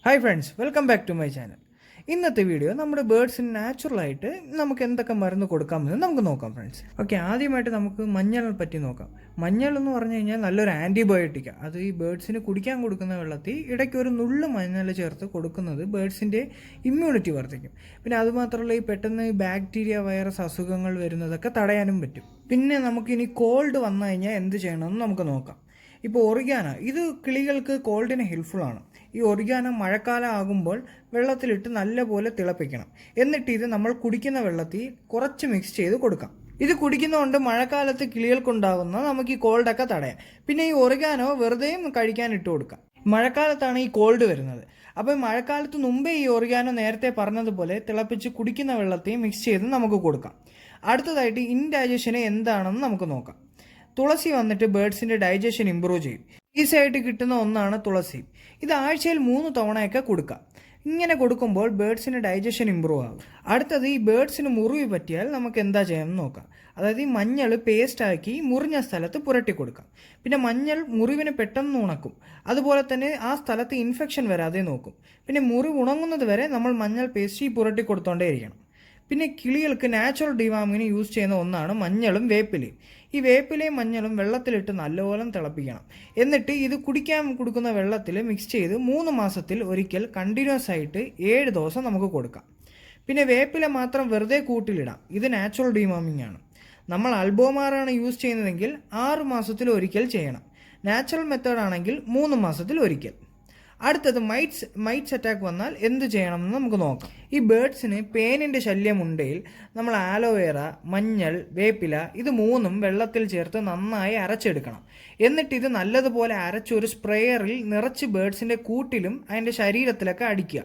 Hi friends, welcome back to my channel. ഇന്നത്തെ video നമ്മുടെ ബേർഡ്സിന് നാച്ചുറലായിട്ട് നമുക്ക് എന്തൊക്കെ മരുന്ന് കൊടുക്കാമെന്ന് നമുക്ക് നോക്കാം ഫ്രണ്ട്സ്. ഓക്കെ, ആദ്യമായിട്ട് നമുക്ക് മഞ്ഞളിനെ പറ്റി നോക്കാം. മഞ്ഞൾ എന്ന് പറഞ്ഞു കഴിഞ്ഞാൽ നല്ലൊരു ആൻറ്റിബയോട്ടിക്കാണ്. അത് ഈ ബേർഡ്സിന് കുടിക്കാൻ കൊടുക്കുന്ന വെള്ളത്തിൽ ഇടയ്ക്ക് ഒരു നുള്ളു മഞ്ഞൾ ചേർത്ത് കൊടുക്കുന്നത് ബേർഡ്സിൻ്റെ ഇമ്മ്യൂണിറ്റി വർദ്ധിക്കും. പിന്നെ അതുമാത്രമല്ല, ഈ പെട്ടെന്ന് ബാക്ടീരിയ വൈറസ് അസുഖങ്ങൾ വരുന്നതൊക്കെ തടയാനും പറ്റും. പിന്നെ നമുക്കിനി കോൾഡ് വന്നു കഴിഞ്ഞാൽ എന്ത് ചെയ്യണമെന്ന് നമുക്ക് നോക്കാം. ഇപ്പോൾ ഒറിഗാന, ഇത് കിളികൾക്ക് കോൾഡിന് ഹെൽപ്ഫുള്ളാണ്. ഈ ഒറിഗാന മഴക്കാലം ആകുമ്പോൾ വെള്ളത്തിലിട്ട് നല്ലപോലെ തിളപ്പിക്കണം. എന്നിട്ട് ഇത് നമ്മൾ കുടിക്കുന്ന വെള്ളത്തിൽ കുറച്ച് മിക്സ് ചെയ്ത് കൊടുക്കാം. ഇത് കുടിക്കുന്നതുകൊണ്ട് മഴക്കാലത്ത് കിളികൾക്കുണ്ടാകുന്ന നമുക്ക് ഈ കോൾഡൊക്കെ തടയാം. പിന്നെ ഈ ഒറിഗാനോ വെറുതെയും കഴിക്കാൻ ഇട്ട് കൊടുക്കാം. മഴക്കാലത്താണ് ഈ കോൾഡ് വരുന്നത്. അപ്പോൾ മഴക്കാലത്ത് മുമ്പേ ഈ ഒറിഗാനോ നേരത്തെ പറഞ്ഞതുപോലെ തിളപ്പിച്ച് കുടിക്കുന്ന വെള്ളത്തിൽ മിക്സ് ചെയ്ത് നമുക്ക് കൊടുക്കാം. അടുത്തതായിട്ട് ഇൻഡൈജഷന് എന്താണെന്ന് നമുക്ക് നോക്കാം. തുളസി വന്നിട്ട് ബേർഡ്സിൻ്റെ ഡൈജഷൻ ഇമ്പ്രൂവ് ചെയ്യും. ഈസി ആയിട്ട് കിട്ടുന്ന ഒന്നാണ് തുളസി. ഇത് ആഴ്ചയിൽ 3 തവണയൊക്കെ കൊടുക്കാം. ഇങ്ങനെ കൊടുക്കുമ്പോൾ ബേർഡ്സിന് ഡൈജഷൻ ഇമ്പ്രൂവ് ആകും. അടുത്തത്, ഈ ബേർഡ്സിന് മുറിവ് പറ്റിയാൽ നമുക്ക് എന്താ ചെയ്യാമെന്ന് നോക്കാം. അതായത് ഈ മഞ്ഞൾ പേസ്റ്റാക്കി മുറിഞ്ഞ സ്ഥലത്ത് പുരട്ടി കൊടുക്കാം. പിന്നെ മഞ്ഞൾ മുറിവിനെ പെട്ടെന്ന് ഉണക്കും. അതുപോലെ തന്നെ ആ സ്ഥലത്ത് ഇൻഫെക്ഷൻ വരാതെ നോക്കും. പിന്നെ മുറിവ് ഉണങ്ങുന്നത് വരെ നമ്മൾ മഞ്ഞൾ പേസ്റ്റ് പുരട്ടി കൊടുത്തോണ്ടേ ഇരിക്കണം. പിന്നെ കിളികൾക്ക് നാച്ചുറൽ ഡിവാമിന് യൂസ് ചെയ്യുന്ന ഒന്നാണ് മഞ്ഞളും വേപ്പിലയും. ഈ വേപ്പിലയും മഞ്ഞളും വെള്ളത്തിലിട്ട് നല്ലപോലെ തിളപ്പിക്കണം. എന്നിട്ട് ഇത് കുടിക്കാൻ കൊടുക്കുന്ന വെള്ളത്തിൽ മിക്സ് ചെയ്ത് 3 മാസത്തിൽ ഒരിക്കൽ കണ്ടിന്യൂസ് ആയിട്ട് 7 ദിവസം നമുക്ക് കൊടുക്കാം. പിന്നെ വേപ്പില മാത്രം വെറുതെ കൂട്ടിലിടാം. ഇത് നാച്ചുറൽ ഡിവാമിംഗ് ആണ്. നമ്മൾ അൽബോമാറാണ് യൂസ് ചെയ്യുന്നതെങ്കിൽ 6 മാസത്തിൽ ഒരിക്കൽ ചെയ്യണം. നാച്ചുറൽ മെത്തേഡ് ആണെങ്കിൽ 3 മാസത്തിൽ ഒരിക്കൽ. അടുത്തത്, മൈറ്റ്സ് അറ്റാക്ക് വന്നാൽ എന്ത് ചെയ്യണമെന്ന് നമുക്ക് നോക്കാം. ഈ ബേർഡ്സിന് പേനിൻ്റെ ശല്യമുണ്ടെങ്കിൽ നമ്മൾ ആലോവേറ, മഞ്ഞൾ, വേപ്പില ഇത് 3ഉം വെള്ളത്തിൽ ചേർത്ത് നന്നായി അരച്ചെടുക്കണം. എന്നിട്ട് ഇത് നല്ലതുപോലെ അരച്ചൊരു സ്പ്രേയറിൽ നിറച്ച് ബേർഡ്സിൻ്റെ കൂട്ടിലും അതിൻ്റെ ശരീരത്തിലൊക്കെ അടിക്കുക.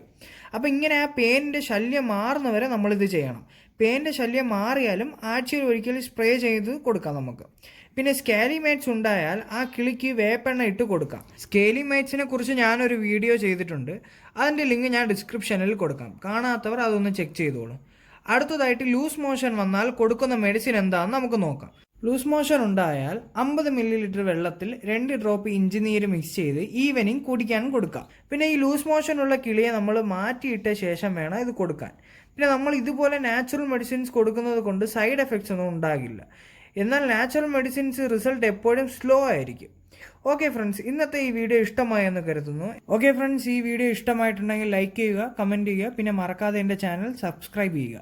അപ്പോൾ ഇങ്ങനെ ആ പേനിൻ്റെ ശല്യം മാറുന്നവരെ നമ്മളിത് ചെയ്യണം. പേനിൻ്റെ ശല്യം മാറിയാലും ആഴ്ചയിൽ ഒരിക്കൽ സ്പ്രേ ചെയ്ത് കൊടുക്കാം നമുക്ക്. പിന്നെ സ്കാലി മൈറ്റ്സ് ഉണ്ടായാൽ ആ കിളിക്ക് വേപ്പെണ്ണ ഇട്ട് കൊടുക്കാം. സ്കാലി മൈറ്റ്സിനെ കുറിച്ച് ഞാനൊരു വീഡിയോ ചെയ്തിട്ടുണ്ട്. അതിൻ്റെ ലിങ്ക് ഞാൻ ഡിസ്ക്രിപ്ഷനിൽ കൊടുക്കാം. കാണാത്തവർ അതൊന്ന് ചെക്ക് ചെയ്തോളൂ. അടുത്തതായിട്ട്, ലൂസ് മോഷൻ വന്നാൽ കൊടുക്കുന്ന മെഡിസിൻ എന്താണെന്ന് നമുക്ക് നോക്കാം. ലൂസ് മോഷൻ ഉണ്ടായാൽ 50 ml വെള്ളത്തിൽ 2 ഡ്രോപ്പ് ഇഞ്ചിനീര് മിക്സ് ചെയ്ത് ഈവനിങ് കുടിക്കാൻ കൊടുക്കാം. പിന്നെ ഈ ലൂസ് മോഷൻ ഉള്ള കിളിയെ നമ്മൾ മാറ്റിയിട്ട ശേഷം വേണം ഇത് കൊടുക്കാൻ. പിന്നെ നമ്മൾ ഇതുപോലെ നാച്ചുറൽ മെഡിസിൻസ് കൊടുക്കുന്നത് കൊണ്ട് സൈഡ് എഫക്ട്സ് ഒന്നും ഉണ്ടാകില്ല. എന്നാൽ നാച്ചുറൽ മെഡിസിൻസ് റിസൾട്ട് എപ്പോഴും സ്ലോ ആയിരിക്കും. ഓക്കെ ഫ്രണ്ട്സ്, ഇന്നത്തെ ഈ വീഡിയോ ഇഷ്ടമായെന്ന് കരുതുന്നു. ഓക്കെ ഫ്രണ്ട്സ്, ഈ വീഡിയോ ഇഷ്ടമായിട്ടുണ്ടെങ്കിൽ ലൈക്ക് ചെയ്യുക, കമൻറ്റ് ചെയ്യുക. പിന്നെ മറക്കാതെ എൻ്റെ ചാനൽ സബ്സ്ക്രൈബ് ചെയ്യുക.